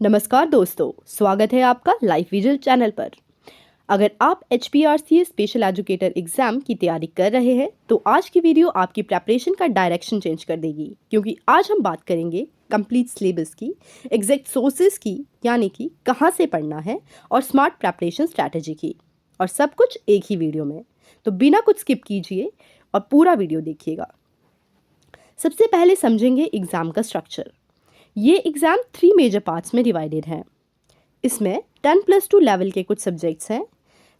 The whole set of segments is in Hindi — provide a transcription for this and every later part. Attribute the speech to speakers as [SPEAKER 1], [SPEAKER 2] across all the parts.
[SPEAKER 1] नमस्कार दोस्तों, स्वागत है आपका लाइफ विजल चैनल पर। अगर आप HPRCA स्पेशल एजुकेटर एग्जाम की तैयारी कर रहे हैं तो आज की वीडियो आपकी प्रेपरेशन का डायरेक्शन चेंज कर देगी, क्योंकि आज हम बात करेंगे कंप्लीट सिलेबस की, एग्जैक्ट सोर्सेज की, यानी कि कहाँ से पढ़ना है, और स्मार्ट प्रेपरेशन स्ट्रैटेजी की, और सब कुछ एक ही वीडियो में। तो बिना कुछ स्किप कीजिए और पूरा वीडियो देखिएगा। सबसे पहले समझेंगे एग्ज़ाम का स्ट्रक्चर। ये एग्ज़ाम 3 मेजर पार्ट्स में डिवाइडेड है। इसमें 10+2 लेवल के कुछ सब्जेक्ट्स हैं।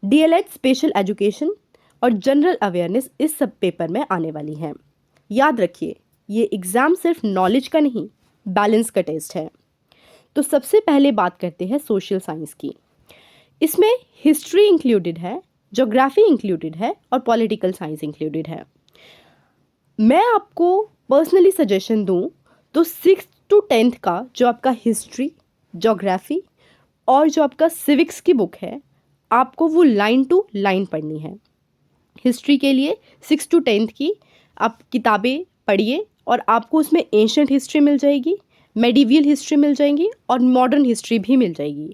[SPEAKER 1] DLED स्पेशल एजुकेशन और जनरल अवेयरनेस इस सब पेपर में आने वाली हैं। याद रखिए, ये एग्ज़ाम सिर्फ नॉलेज का नहीं, बैलेंस का टेस्ट है। तो सबसे पहले बात करते हैं सोशल साइंस की। इसमें हिस्ट्री इंक्लूडेड है, ज्योग्राफी इंक्लूडेड है और पॉलिटिकल साइंस इंक्लूडेड है। मैं आपको पर्सनली सजेशन दूं तो 6th to 10th का जो आपका हिस्ट्री, ज्योग्राफी और जो आपका सिविक्स की बुक है, आपको वो लाइन टू लाइन पढ़नी है। हिस्ट्री के लिए 6 to 10th की आप किताबें पढ़िए और आपको उसमें एंशिएंट हिस्ट्री मिल जाएगी, मेडिवियल हिस्ट्री मिल जाएंगी और मॉडर्न हिस्ट्री भी मिल जाएगी।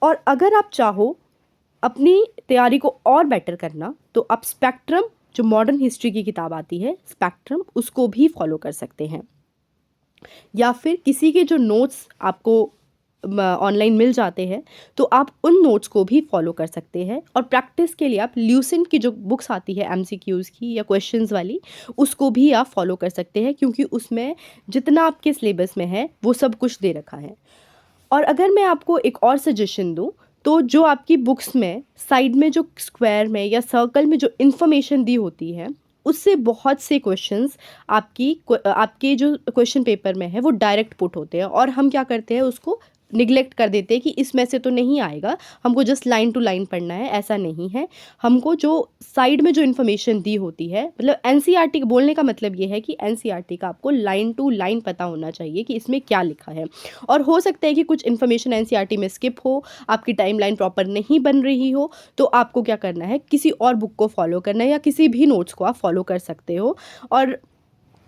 [SPEAKER 1] और अगर आप चाहो अपनी तैयारी को और बेटर करना तो आप स्पेक्ट्रम, जो मॉडर्न हिस्ट्री की किताब आती है स्पेक्ट्रम, उसको भी फॉलो कर सकते हैं। या फिर किसी के जो नोट्स आपको ऑनलाइन मिल जाते हैं तो आप उन नोट्स को भी फॉलो कर सकते हैं। और प्रैक्टिस के लिए आप ल्यूसेंट की जो बुक्स आती है MCQs की या क्वेश्चंस वाली, उसको भी आप फॉलो कर सकते हैं, क्योंकि उसमें जितना आपके सिलेबस में है वो सब कुछ दे रखा है। और अगर मैं आपको एक और सजेशन दूं तो जो आपकी बुक्स में साइड में जो स्क्वायर में या सर्कल में जो इन्फॉर्मेशन दी होती है, उससे बहुत से क्वेश्चंस आपके जो क्वेश्चन पेपर में है वो डायरेक्ट पुट होते हैं, और हम क्या करते हैं, उसको निगलेक्ट कर देते हैं कि इसमें से तो नहीं आएगा, हमको जस्ट लाइन टू लाइन पढ़ना है। ऐसा नहीं है। हमको जो साइड में जो इन्फॉर्मेशन दी होती है, मतलब NCERT बोलने का मतलब ये है कि NCERT का आपको लाइन टू लाइन पता होना चाहिए कि इसमें क्या लिखा है। और हो सकता है कि कुछ इन्फॉर्मेशन NCERT में स्किप हो, आपकी टाइमलाइन प्रॉपर नहीं बन रही हो, तो आपको क्या करना है, किसी और बुक को फॉलो करना है या किसी भी नोट्स को आप फॉलो कर सकते हो। और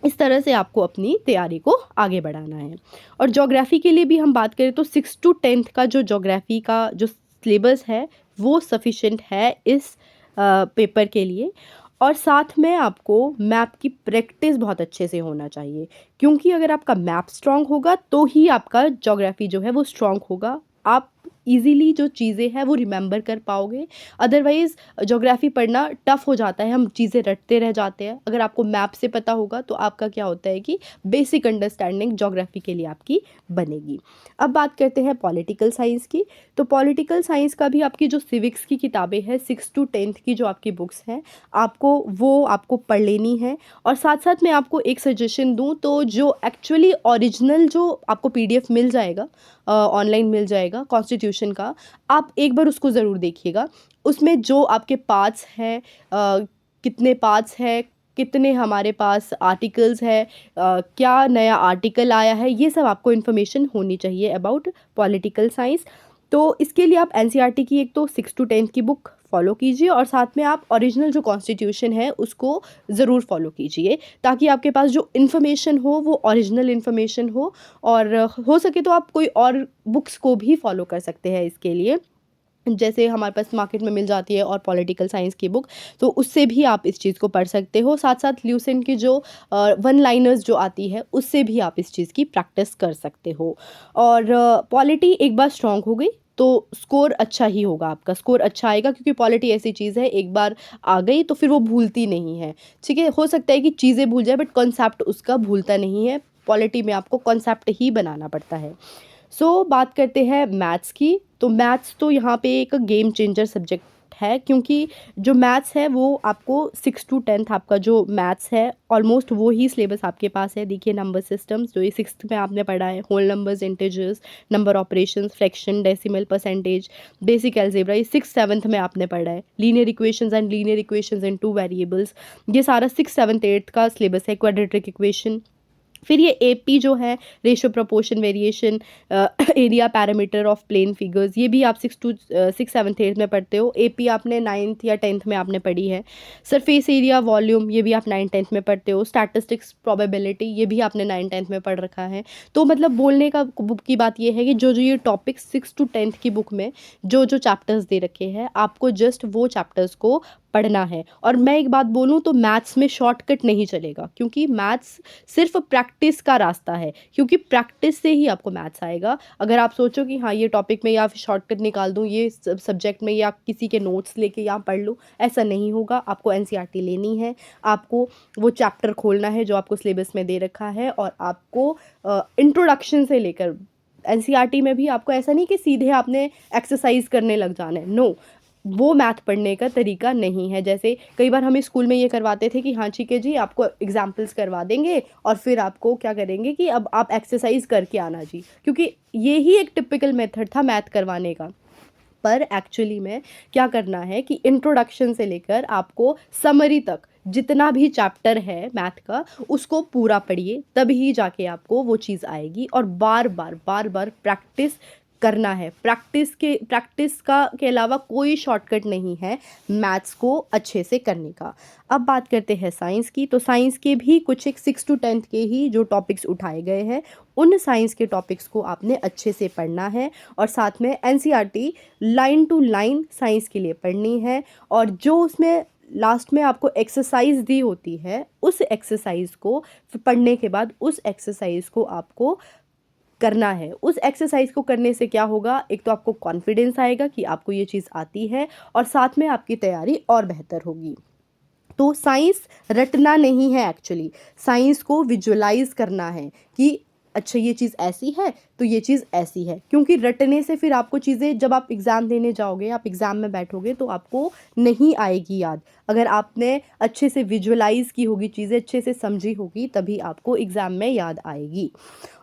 [SPEAKER 1] इस तरह से आपको अपनी तैयारी को आगे बढ़ाना है। और ज्योग्राफी के लिए भी हम बात करें तो 6 to 10th का जो ज्योग्राफी का जो सिलेबस है वो सफिशिएंट है इस पेपर के लिए। और साथ में आपको मैप की प्रैक्टिस बहुत अच्छे से होना चाहिए, क्योंकि अगर आपका मैप स्ट्रांग होगा तो ही आपका ज्योग्राफी जो है वो स्ट्रांग होगा। आप इजीली जो चीज़ें हैं वो रिमेंबर कर पाओगे। अदरवाइज़ ज्योग्राफी पढ़ना टफ हो जाता है, हम चीज़ें रटते रह जाते हैं। अगर आपको मैप से पता होगा तो आपका क्या होता है कि बेसिक अंडरस्टैंडिंग ज्योग्राफी के लिए आपकी बनेगी। अब बात करते हैं पॉलिटिकल साइंस की। तो पॉलिटिकल साइंस का भी आपकी जो सिविक्स की किताबें हैं, 6 to 10th की जो आपकी बुक्स हैं, आपको पढ़ लेनी है। और साथ साथ मैं आपको एक सजेशन दूं तो जो एक्चुअली ओरिजिनल जो आपको PDF मिल जाएगा, ऑनलाइन मिल जाएगा कॉन्स्टिट्यूशन का, आप एक बार उसको ज़रूर देखिएगा। उसमें जो आपके पार्ट्स हैं, कितने पार्ट्स हैं, कितने हमारे पास आर्टिकल्स है, क्या नया आर्टिकल आया है, ये सब आपको इन्फॉर्मेशन होनी चाहिए अबाउट पॉलिटिकल साइंस। तो इसके लिए आप NCERT की एक तो 6 to 10th की बुक फॉलो कीजिए और साथ में आप ओरिजिनल जो कॉन्स्टिट्यूशन है उसको ज़रूर फॉलो कीजिए, ताकि आपके पास जो इन्फॉर्मेशन हो वो ओरिजिनल इन्फॉर्मेशन हो। और हो सके तो आप कोई और बुक्स को भी फॉलो कर सकते हैं इसके लिए, जैसे हमारे पास मार्केट में मिल जाती है और पॉलिटिकल साइंस की बुक, तो उससे भी आप इस चीज़ को पढ़ सकते हो। साथ साथ ल्यूसेंट की जो वन लाइनर्स जो आती है उससे भी आप इस चीज़ की प्रैक्टिस कर सकते हो। और पॉलिटी एक बार स्ट्रांग हो गई तो स्कोर अच्छा ही होगा, आपका स्कोर अच्छा आएगा, क्योंकि पॉलिटी ऐसी चीज़ है एक बार आ गई तो फिर वो भूलती नहीं है। ठीक है, हो सकता है कि चीज़ें भूल जाए बट कॉन्सेप्ट उसका भूलता नहीं है। पॉलिटी में आपको कॉन्सेप्ट ही बनाना पड़ता है। बात करते हैं मैथ्स की। तो मैथ्स तो यहाँ पे एक गेम चेंजर सब्जेक्ट है, क्योंकि जो मैथ्स है वो आपको 6 to 10th आपका जो मैथ्स है ऑलमोस्ट वो ही सिलेबस आपके पास है। देखिए, नंबर सिस्टम्स जो ये 6th में आपने पढ़ा है, whole numbers, integers, number operations, fraction, decimal, percentage, basic algebra, ये 6th 7th में आपने पढ़ा है। Linear equations and linear equations in 2 variables, ये सारा 6th 7th 8th का सिलेबस है। क्वाड्रेटिक इक्वेशन, फिर ये एपी जो है, ratio proportion variation, area parameter of plane figures, ये भी आप 6th 7th 8th में पढ़ते हो। एपी आपने 9th या 10th में आपने पढ़ी है। सरफेस एरिया वॉल्यूम, ये भी आप 9th 10th में पढ़ते हो। स्टैटिस्टिक्स प्रोबेबिलिटी, ये भी आपने 9th 10th में पढ़ रखा है। तो मतलब बोलने का बुक की बात ये है कि जो जो ये टॉपिक 6th to 10th की बुक में जो जो चैप्टर्स दे रखे हैं, आपको जस्ट वो चैप्टर्स को पढ़ना है। और मैं एक बात बोलूँ तो मैथ्स में शॉर्टकट नहीं चलेगा, क्योंकि मैथ्स सिर्फ प्रैक्टिस का रास्ता है, क्योंकि प्रैक्टिस से ही आपको मैथ्स आएगा। अगर आप सोचो कि हाँ ये टॉपिक में या फिर शॉर्टकट निकाल दूँ ये सब्जेक्ट में, या किसी के नोट्स लेके यहाँ पढ़ लूँ, ऐसा नहीं होगा। आपको एनसीईआरटी लेनी है, आपको वो चैप्टर खोलना है जो आपको सिलेबस में दे रखा है, और आपको इंट्रोडक्शन से लेकर एनसीईआरटी में भी आपको ऐसा नहीं कि सीधे आपने एक्सरसाइज करने लग जाना है, नो, वो मैथ पढ़ने का तरीका नहीं है। जैसे कई बार हमें स्कूल में ये करवाते थे कि हाँ ठीक है जी, आपको एग्जाम्पल्स करवा देंगे और फिर आपको क्या करेंगे कि अब आप एक्सरसाइज करके आना जी, क्योंकि ये ही एक टिपिकल मेथड था मैथ करवाने का। पर एक्चुअली में क्या करना है कि इंट्रोडक्शन से लेकर आपको समरी तक जितना भी चैप्टर है मैथ का, उसको पूरा पढ़िए, तभी जाके आपको वो चीज़ आएगी। और बार बार प्रैक्टिस करना है। प्रैक्टिस का के अलावा कोई शॉर्टकट नहीं है मैथ्स को अच्छे से करने का। अब बात करते हैं साइंस की। तो साइंस के भी कुछ एक 6th to 10th के ही जो टॉपिक्स उठाए गए हैं, उन साइंस के टॉपिक्स को आपने अच्छे से पढ़ना है, और साथ में NCERT line to line science के लिए पढ़नी है। और जो उसमें लास्ट में आपको एक्सरसाइज दी होती है, उस एक्सरसाइज को पढ़ने के बाद उस एक्सरसाइज को आपको करना है। उस एक्सरसाइज को करने से क्या होगा, एक तो आपको कॉन्फिडेंस आएगा कि आपको ये चीज़ आती है, और साथ में आपकी तैयारी और बेहतर होगी। तो साइंस रटना नहीं है, एक्चुअली साइंस को विजुअलाइज करना है कि अच्छा ये चीज़ ऐसी है तो ये चीज़ ऐसी है। क्योंकि रटने से फिर आपको चीज़ें, जब आप एग्ज़ाम देने जाओगे, आप एग्ज़ाम में बैठोगे तो आपको नहीं आएगी याद। अगर आपने अच्छे से विजुअलाइज की होगी, चीज़ें अच्छे से समझी होगी, तभी आपको एग्ज़ाम में याद आएगी।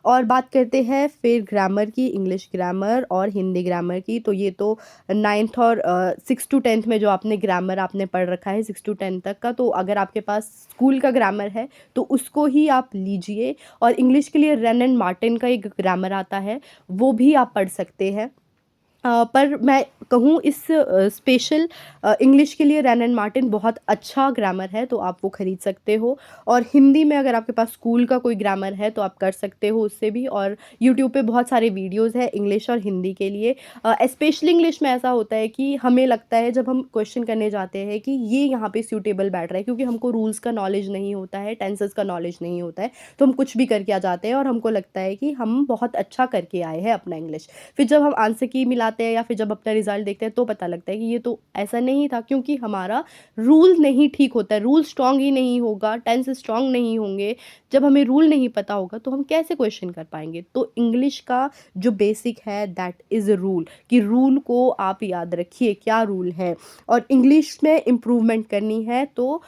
[SPEAKER 1] और बात करते हैं फिर ग्रामर की, इंग्लिश ग्रामर और हिंदी ग्रामर की। तो ये तो 9th और 6th to 10th में जो आपने ग्रामर आपने पढ़ रखा है 6th to 10th तक का, तो अगर आपके पास स्कूल का ग्रामर है तो उसको ही आप लीजिए। और इंग्लिश के लिए रन एंड मार्टिन का एक ग्रामर आता है, वो भी आप पढ़ सकते हैं। पर मैं कहूँ इस स्पेशल इंग्लिश के लिए रन एंड मार्टिन बहुत अच्छा ग्रामर है, तो आप वो ख़रीद सकते हो। और हिंदी में अगर आपके पास स्कूल का कोई ग्रामर है तो आप कर सकते हो उससे भी। और यूट्यूब पे बहुत सारे वीडियोस हैं इंग्लिश और हिंदी के लिए। स्पेशली इंग्लिश में ऐसा होता है कि हमें लगता है जब हम क्वेश्चन करने जाते हैं कि ये यहाँ पे सूटेबल बैठ रहा है, क्योंकि हमको रूल्स का नॉलेज नहीं होता है, टेंसेस का नॉलेज नहीं होता है, तो हम कुछ भी करके आ जाते हैं और हमको लगता है कि हम बहुत अच्छा करके आए हैं अपना इंग्लिश। फिर जब हम आंसर की मिलाते हैं या फिर जब अपना रिजल्ट देखते हैं तो पता लगता है कि ये तो ऐसा नहीं था, क्योंकि हमारा रूल नहीं ठीक होता है। रूल स्ट्रांग ही नहीं होगा, टेंस स्ट्रांग नहीं होंगे। जब हमें रूल नहीं पता होगा तो हम कैसे क्वेश्चन कर पाएंगे। तो इंग्लिश का जो बेसिक है दैट इज़ रूल, कि रूल को आप याद रखिए क्या रूल है। और इंग्लिश में इम्प्रूवमेंट करनी है तो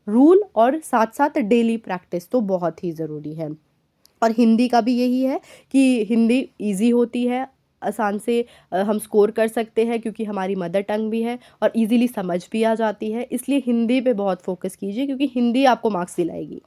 [SPEAKER 1] रूल और साथ साथ डेली प्रैक्टिस तो बहुत ही ज़रूरी है। और हिंदी का भी यही है कि हिंदी इजी होती है, आसान से हम स्कोर कर सकते हैं, क्योंकि हमारी मदर टंग भी है और इजीली समझ भी आ जाती है। इसलिए हिंदी पे बहुत फोकस कीजिए, क्योंकि हिंदी आपको मार्क्स दिलाएगी।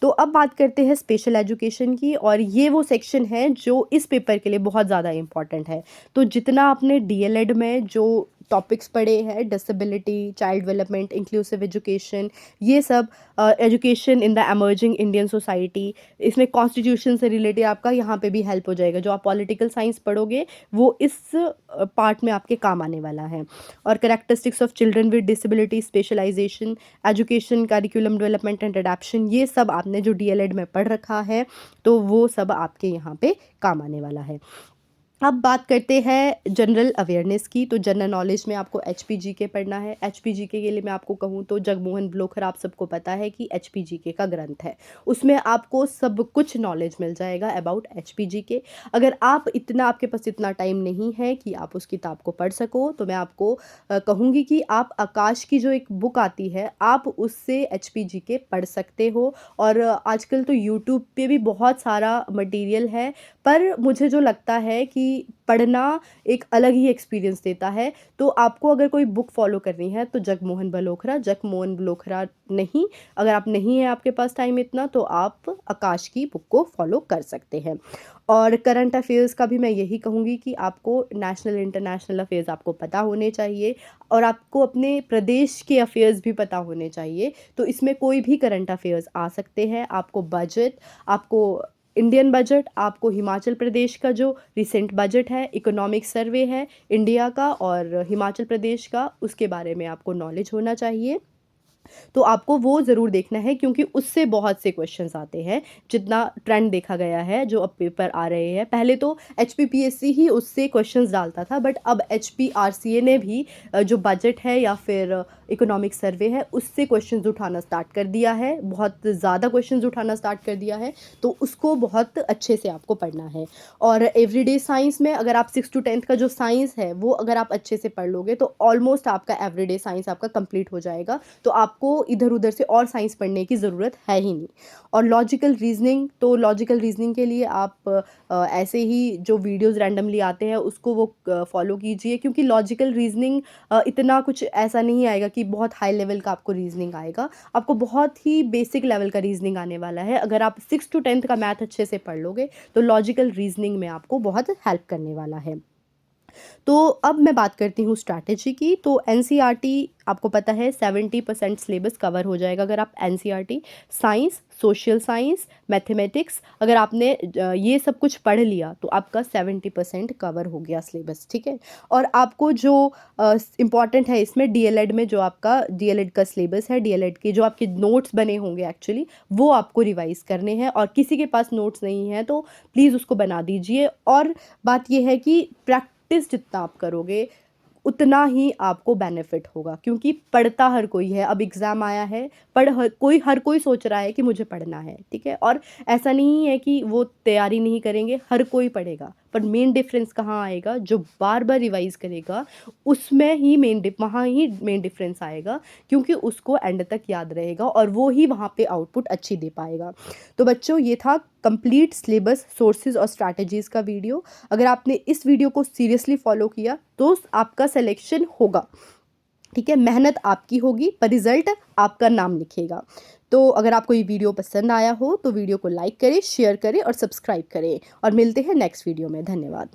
[SPEAKER 1] तो अब बात करते हैं स्पेशल एजुकेशन की, और ये वो सेक्शन है जो इस पेपर के लिए बहुत ज़्यादा इम्पॉर्टेंट है। तो जितना आपने डीएलएड में जो टॉपिक्स पढ़े हैं, disability, child development, inclusive education, ये सब, education in the emerging Indian society, इसमें कॉन्स्टिट्यूशन से रिलेटेड आपका यहाँ पे भी हेल्प हो जाएगा। जो आप पॉलिटिकल साइंस पढ़ोगे वो इस पार्ट में आपके काम आने वाला है। और characteristics of children with disability, specialisation, education, curriculum development and adaption, ये सब आपने जो डीएलएड में पढ़ रखा है तो वो सब आपके यहाँ पे काम आने वाला है। अब बात करते हैं जनरल अवेयरनेस की। तो जनरल नॉलेज में आपको एचपीजीके पढ़ना है। एचपीजीके के लिए मैं आपको कहूँ तो जगमोहन ब्लोखर, आप सबको पता है कि एचपीजीके का ग्रंथ है, उसमें आपको सब कुछ नॉलेज मिल जाएगा अबाउट एचपीजीके। अगर आपके पास इतना टाइम नहीं है कि आप उस किताब को पढ़ सको, तो मैं आपको कहूँगी कि आप आकाश की जो एक बुक आती है, आप उससे एचपीजीके पढ़ सकते हो। और आजकल तो यूट्यूब पे भी बहुत सारा मटेरियल है, पर मुझे जो लगता है कि पढ़ना एक अलग ही एक्सपीरियंस देता है। तो आपको अगर कोई बुक फॉलो करनी है तो जगमोहन बलोखरा नहीं, अगर आप नहीं है आपके पास टाइम इतना, तो आप आकाश की बुक को फॉलो कर सकते हैं। और करंट अफेयर्स का भी मैं यही कहूँगी कि आपको नेशनल इंटरनेशनल अफेयर्स आपको पता होने चाहिए और आपको अपने प्रदेश के अफेयर्स भी पता होने चाहिए। तो इसमें कोई भी करंट अफेयर्स आ सकते हैं। आपको बजट, आपको इंडियन बजट, आपको हिमाचल प्रदेश का जो रिसेंट बजट है, इकोनॉमिक सर्वे है इंडिया का और हिमाचल प्रदेश का, उसके बारे में आपको नॉलेज होना चाहिए। तो आपको वो ज़रूर देखना है क्योंकि उससे बहुत से क्वेश्चंस आते हैं। जितना ट्रेंड देखा गया है, जो अब पेपर आ रहे हैं, पहले तो एचपीपीएससी ही उससे क्वेश्चंस डालता था, बट अब एचपीआरसीए ने भी जो बजट है या फिर इकोनॉमिक सर्वे है उससे क्वेश्चंस उठाना स्टार्ट कर दिया है, बहुत ज़्यादा क्वेश्चंस उठाना स्टार्ट कर दिया है। तो उसको बहुत अच्छे से आपको पढ़ना है। और एवरीडे साइंस में अगर आप 6 to 10th का जो साइंस है वो अगर आप अच्छे से पढ़ लोगे तो ऑलमोस्ट आपका एवरीडे साइंस आपका कंप्लीट हो जाएगा। तो आपको इधर उधर से और साइंस पढ़ने की ज़रूरत है ही नहीं। और लॉजिकल रीजनिंग, तो लॉजिकल रीजनिंग के लिए आप ऐसे ही जो वीडियोज़ रैंडमली आते हैं उसको वो फॉलो कीजिए, क्योंकि लॉजिकल रीजनिंग इतना कुछ ऐसा नहीं आएगा कि बहुत हाई लेवल का आपको रीजनिंग आएगा। आपको बहुत ही बेसिक लेवल का रीजनिंग आने वाला है। अगर आप 6 to 10th का मैथ अच्छे से पढ़ लोगे तो लॉजिकल रीजनिंग में आपको बहुत हेल्प करने वाला है। तो अब मैं बात करती हूँ स्ट्रैटेजी की। तो एनसीईआरटी आपको पता है 70% सिलेबस कवर हो जाएगा अगर आप NCERT, science, social science, mathematics, अगर आपने ये सब कुछ पढ़ लिया तो आपका 70% कवर हो गया सिलेबस, ठीक है। और आपको जो इम्पॉर्टेंट है इसमें डीएलएड में, जो आपका डीएलएड का सिलेबस है, डीएलएड के जो आपके नोट्स बने होंगे एक्चुअली, वो आपको रिवाइज़ करने हैं। और किसी के पास नोट्स नहीं है तो प्लीज़ उसको बना दीजिए। और बात ये है कि प्रैक्टिस जितना आप करोगे उतना ही आपको बेनिफिट होगा, क्योंकि पढ़ता हर कोई है। अब एग्ज़ाम आया है, हर कोई सोच रहा है कि मुझे पढ़ना है, ठीक है। और ऐसा नहीं है कि वो तैयारी नहीं करेंगे, हर कोई पढ़ेगा। पर मेन डिफरेंस कहाँ आएगा, जो बार बार रिवाइज करेगा उसमें ही वहाँ ही मेन डिफरेंस आएगा, क्योंकि उसको एंड तक याद रहेगा और वो ही वहाँ पे आउटपुट अच्छी दे पाएगा। तो बच्चों, ये था कंप्लीट सिलेबस, सोर्सेज और स्ट्रैटेजीज़ का वीडियो। अगर आपने इस वीडियो को सीरियसली फॉलो किया तो आपका सिलेक्शन होगा, ठीक है। मेहनत आपकी होगी पर रिजल्ट आपका नाम लिखेगा। तो अगर आपको ये वीडियो पसंद आया हो तो वीडियो को लाइक करें, शेयर करें और सब्सक्राइब करें। और मिलते हैं नेक्स्ट वीडियो में। धन्यवाद।